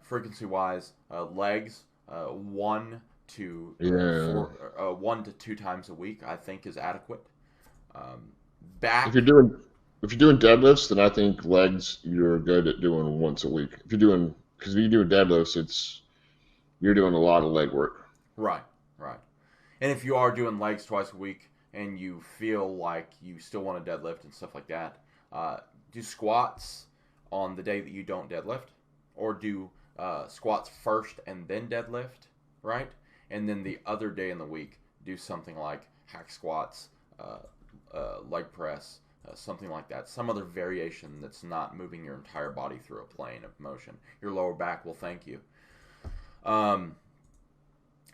frequency wise, legs 1 to 2 times a week, I think, is adequate. Back. If you're doing deadlifts, then I think legs you're good at doing once a week. Because if you do deadlifts, you're doing a lot of leg work. Right. And if you are doing legs twice a week and you feel like you still want to deadlift and stuff like that, do squats on the day that you don't deadlift, or do squats first and then deadlift, right? And then the other day in the week, do something like hack squats, leg press, something like that. Some other variation that's not moving your entire body through a plane of motion. Your lower back will thank you.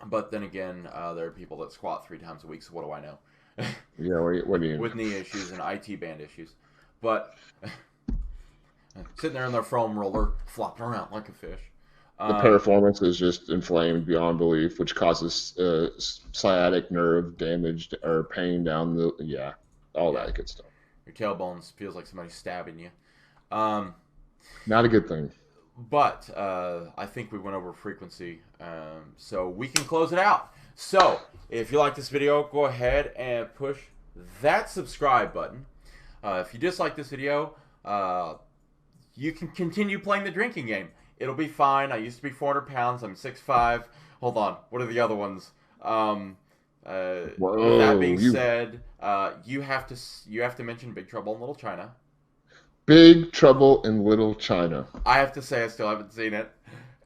But then again, there are people that squat 3 times a week, so what do I know? Yeah, what do you with knee issues and IT band issues. But sitting there in their foam roller, flopping around like a fish. The piriformis is just inflamed beyond belief, which causes sciatic nerve damage or pain down all that good stuff. Your tailbones feels like somebody's stabbing you. Not a good thing. But I think we went over frequency, so we can close it out. So if you like this video, go ahead and push that subscribe button. If you dislike this video, you can continue playing the drinking game. It'll be fine. I used to be 400 pounds. I'm 6'5". Hold on. What are the other ones? With that being said, you have to mention Big Trouble in Little China. Big Trouble in Little China. I have to say I still haven't seen it,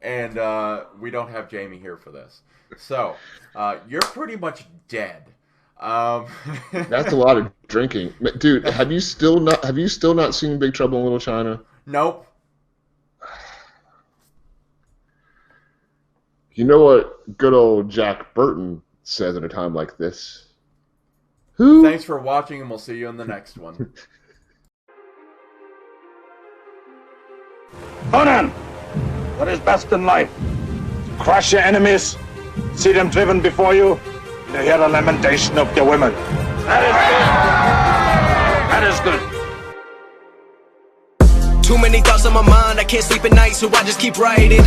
and we don't have Jamie here for this. So you're pretty much dead. That's a lot of drinking, dude. Have you still not seen Big Trouble in Little China? Nope. You know what good old Jack Burton says at a time like this? Who? Thanks for watching, and we'll see you in the next one. Conan, what is best in life? Crush your enemies, see them driven before you, and hear the lamentation of their women. That is good. Too many thoughts on my mind, I can't sleep at night, so I just keep writing.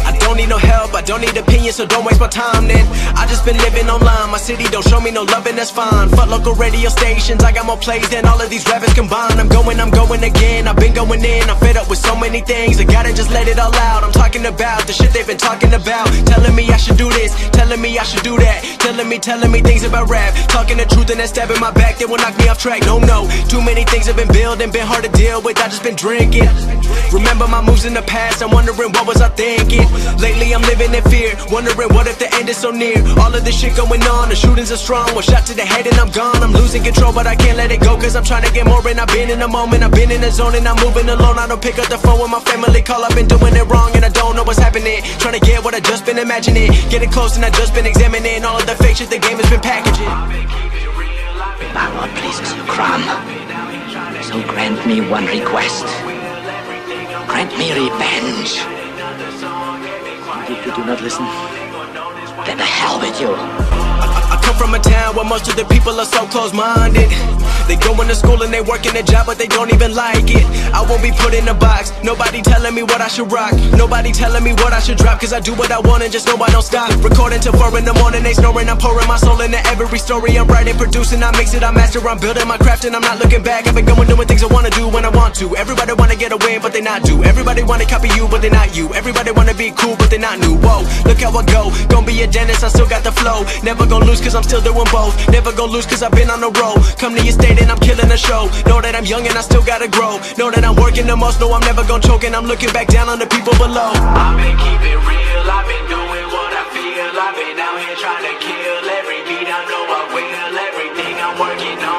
I don't need no help, I don't need opinions, so don't waste my time then. I just been living online, my city don't show me no loving, that's fine. Fuck local radio stations, I got more plays than all of these rappers combined. I'm going again, I've been going in, I'm fed up with so many things, I gotta just let it all out. I'm talking about the shit they've been talking about, telling me I should do this, telling me I should do that, telling me things about rap, talking the truth and that stab in my back that will knock me off track. No, too many things have been building, been hard to deal with, I just been drinking. Remember my moves in the past, I'm wondering what was I thinking. Lately I'm living in fear, wondering what if the end is so near. All of this shit going on, the shootings are strong. One shot to the head and I'm gone. I'm losing control but I can't let it go, cause I'm trying to get more. And I've been in the moment, I've been in the zone, and I'm moving alone. I don't pick up the phone when my family call, I've been doing it wrong and I don't know what's happening. Trying to get what I just been imagining, getting close and I just been examining all of the fake shit the game has been packaging. Power pleases you, Crom. So grant me one request. Grant me revenge. If you do not listen, then the hell with you. I come from a town where most of the people are so close-minded. They go into school and they work in a job but they don't even like it. I won't be put in a box, nobody telling me what I should rock, nobody telling me what I should drop, cause I do what I want and just know I don't stop. Recording till 4 in the morning, they snoring, I'm pouring my soul into every story. I'm writing, producing, I mix it, I master, I'm building my craft and I'm not looking back. I've been going doing things I wanna do when I want to. Everybody wanna get a win but they not do. Everybody wanna copy you but they not you. Everybody wanna be cool but they not new. Whoa, look how I go, gonna be a dentist, I still got the flow. Never gonna lose cause I'm still doing both. Never gonna lose cause I've been on the road. Come to your state and I'm killing the show. Know that I'm young and I still gotta grow. Know that I'm working the most, know I'm never gonna choke, and I'm looking back down on the people below. I've been keeping real, I've been doing what I feel. I've been out here trying to kill every beat, I know I will. Everything I'm working on